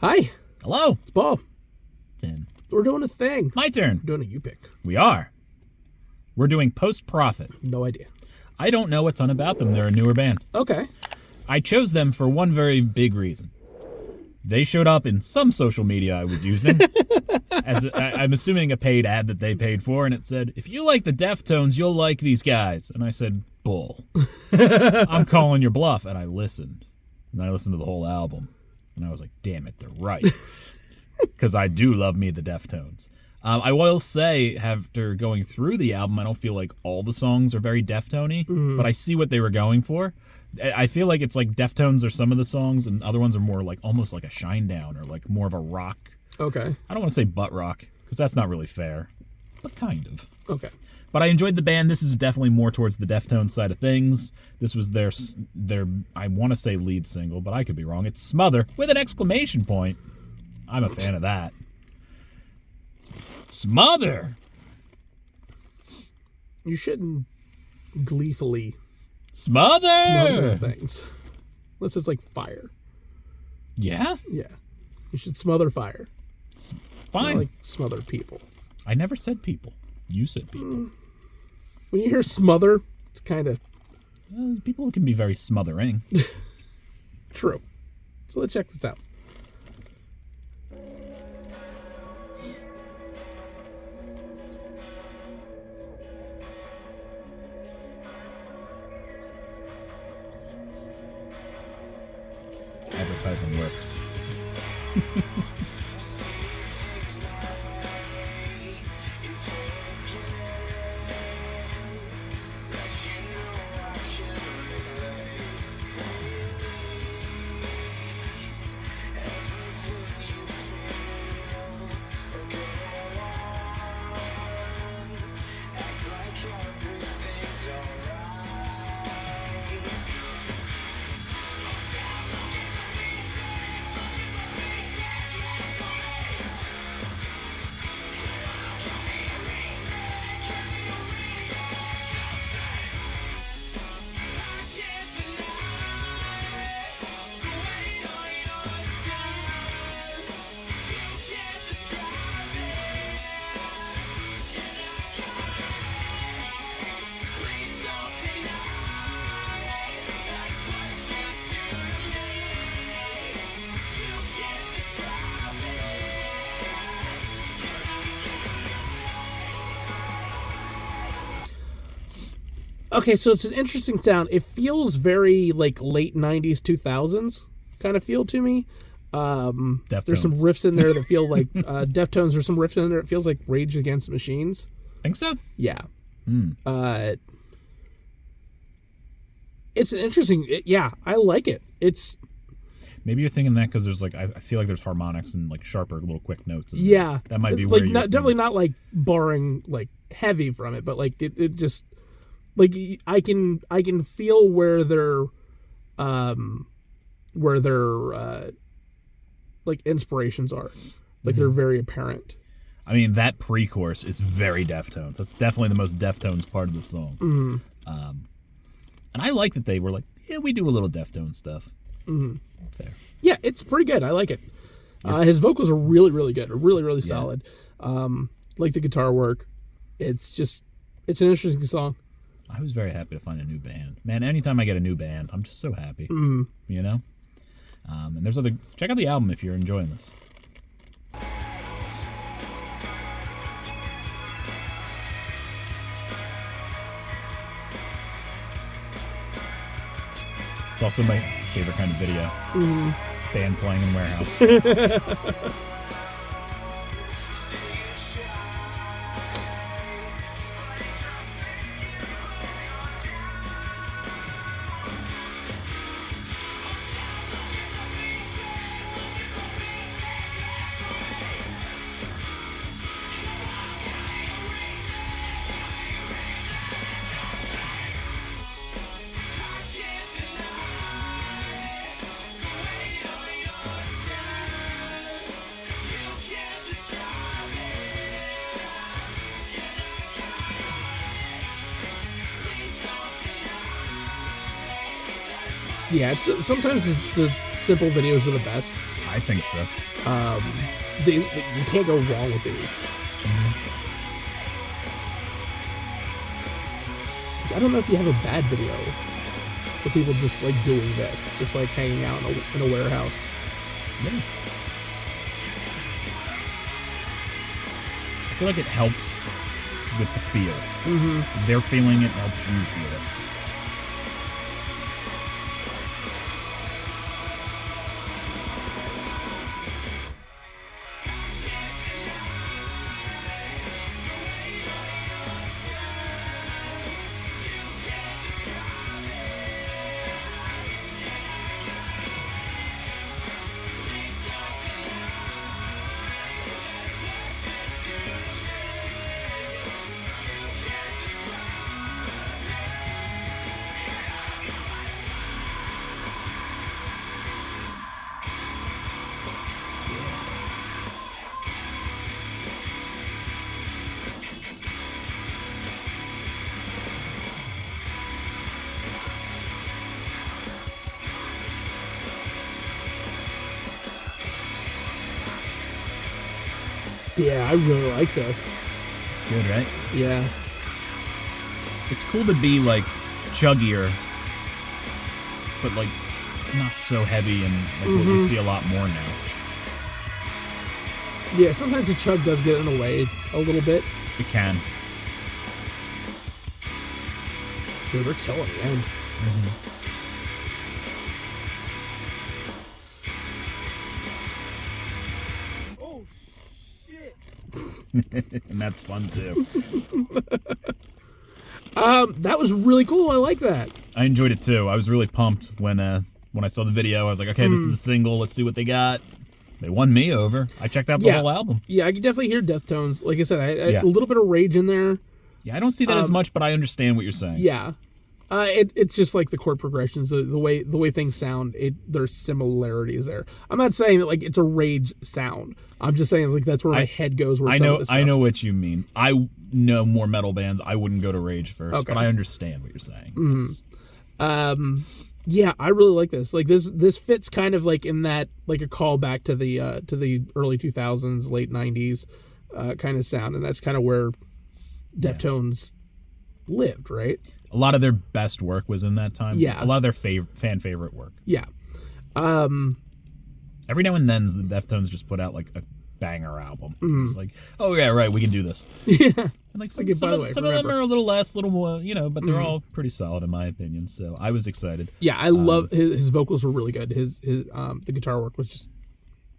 Hi, Hello. it's Paul. Tim. We're doing a thing. My turn. We're doing a you pick. We are. We're doing Post-Profit. No idea. I don't know a ton about them. They're a newer band. Okay. I chose them for one very big reason. They showed up in some social media I was using. I'm assuming a paid ad that they paid for, and it said, if you like the Deftones, you'll like these guys. And I said, bull. I'm calling your bluff. And I listened. And I listened to the whole album. And I was like, damn it, they're right. Because I do love me the Deftones. I will say, after going through the album, I don't feel like all the songs are very Deftone-y, but I see what they were going for. I feel like it's like Deftones are some of the songs, and other ones are more like almost like a Shinedown or like more of a rock. Okay. I don't want to say butt rock, because that's not really fair, but kind of. Okay. But I enjoyed the band. This is definitely more towards the Deftones side of things. This was their I want to say lead single, but I could be wrong. It's Smother with an exclamation point. I'm a fan of that. Smother! You shouldn't gleefully Smother! smother things. Unless it's like fire. Yeah? Yeah. You should smother fire. Fine. Not like smother people. I never said people. You said people. When you hear smother, it's kind of People can be very smothering. true. So let's check this out. Advertising works. Okay, so it's an interesting sound. It feels very like late 90s, 2000s kind of feel to me. There's some riffs in there that feel like Deftones. There's some riffs in there. It feels like Rage Against the Machines. Think so? Yeah. It's an interesting. Yeah, I like it. It's Maybe you're thinking that because there's like I feel like there's harmonics and like sharper little quick notes. In there. yeah. That might be like where you're definitely not like borrowing like heavy from it, but like it just like I can feel where their like inspirations are. Like they're very apparent. I mean, that pre-chorus is very Deftones. That's definitely the most Deftones part of the song. And I like that they were like, yeah, we do a little Deftones stuff. Fair. Yeah, it's pretty good. I like it. His vocals are really, really good. Really, really solid. Like the guitar work. It's an interesting song. I was very happy to find a new band. Man, anytime I get a new band, I'm just so happy. You know? And there's check out the album if you're enjoying this. It's also my favorite kind of video. Band playing in warehouse. Yeah, sometimes the simple videos are the best. I I think so. You can't go wrong with these. I don't know if you have a bad video for people just like doing this, just like hanging out in a warehouse. Yeah. I feel like it helps with the feel. They're feeling it, helps you feel it. Yeah, I really like this. It's good, right? Yeah. It's cool to be, like, chuggier, but, like, not so heavy and, like, what we see a lot more now. Yeah, sometimes the chug does get in the way a little bit. It can. Dude, they're killing the end. And that's fun too. That was really cool. I like that. I enjoyed it too. I was really pumped when I saw the video. I was like, okay, this is the single. Let's see what they got. They won me over. I checked out the whole album. Yeah, I can definitely hear Deftones. Like I said, a little bit of Rage in there. Yeah, I don't see that as much, but I understand what you're saying. Yeah. It's just like the chord progressions, the way things sound. There's similarities there. I'm not saying that like it's a Rage sound. I'm just saying like that's where my head goes. I know what you mean. I know more metal bands. I wouldn't go to Rage first, but I understand what you're saying. Yeah, I really like this. Like this fits kind of like in that like a callback to the early 2000s, late 90s kind of sound, and that's kind of where Deftones lived, right? A lot of their best work was in that time. Yeah. A lot of their fan favorite work. Yeah. Every now and then, the Deftones just put out like a banger album. It's like, oh yeah, right, we can do this. Yeah. And like some of them are a little less, a little more, but they're all pretty solid in my opinion. So I was excited. Yeah, I love his vocals were really good. His the guitar work was just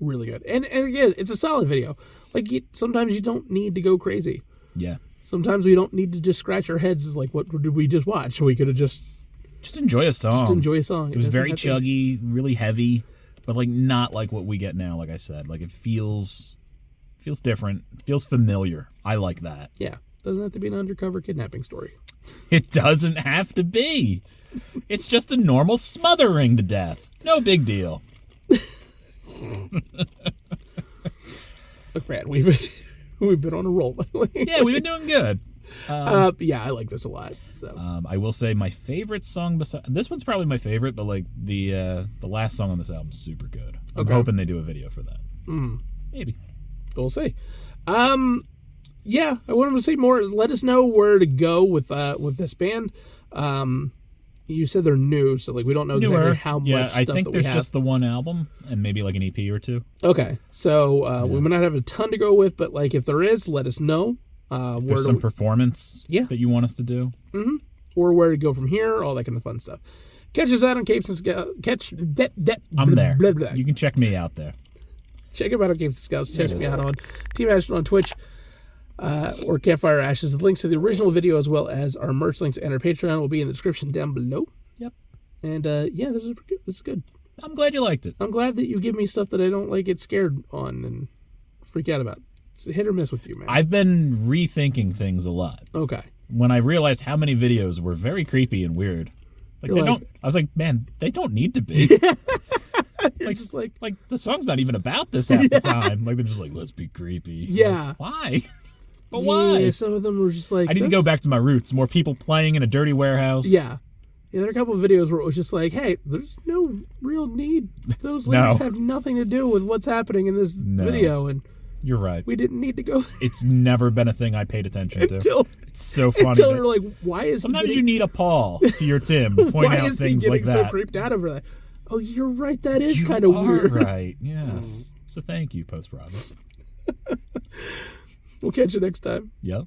really good. And again, it's a solid video. Like sometimes you don't need to go crazy. Yeah. Sometimes we don't need to just scratch our heads. It's like, what did we just watch? We could have just enjoy a song. Just enjoy a song. It was very chuggy, really heavy, but like not like what we get now. Like I said, like it feels different. It feels familiar. I like that. Yeah, doesn't have to be an undercover kidnapping story. It doesn't have to be. It's just a normal smothering to death. No big deal. Look, Brad, we've been on a roll lately. Yeah, we've been doing good. Yeah, I like this a lot. So I will say my favorite song. This one's probably my favorite, but like the last song on this album is super good. I'm hoping they do a video for that. Maybe. We'll see. Yeah, I wanted to say more. Let us know where to go with this band. You said they're new, so like we don't know exactly how much. Yeah, I think there's just the one album and maybe like an EP or two. Okay, so we might not have a ton to go with, but like if there is, let us know. There's some performance that you want us to do. Or where to go from here, all that kind of fun stuff. Catch us out on Capes and Scowls. I'm there. Blah, blah. You can check me out there. Check him out on Capes and Scowls. Check me out on Team Ashen on Twitch. Or Campfire Ashes. The links to the original video as well as our merch links and our Patreon will be in the description down below. Yep. And yeah, this is good. I'm glad you liked it. I'm glad that you give me stuff that I don't like get scared on and freak out about. It's a hit or miss with you, man. I've been rethinking things a lot. Okay. When I realized how many videos were very creepy and weird. Like I was like, man, they don't need to be. like the song's not even about this half the time. Like they're just like, let's be creepy. Yeah. Like, why? But why? Yeah, some of them were just like, I need to go back to my roots. More people playing in a dirty warehouse. Yeah. Yeah, there are a couple of videos where it was just like, hey, there's no real need. Those lyrics have nothing to do with what's happening in this video. And you're right. We didn't need to go there. It's never been a thing I paid attention to. It's so funny. Until you're like, why is sometimes you need a Paul to your Tim to point out things like that. Why is he getting so creeped out over that? Oh, you're right. That is kind of weird. Right. Yes. So thank you, Post Robin. We'll catch you next time. Yep.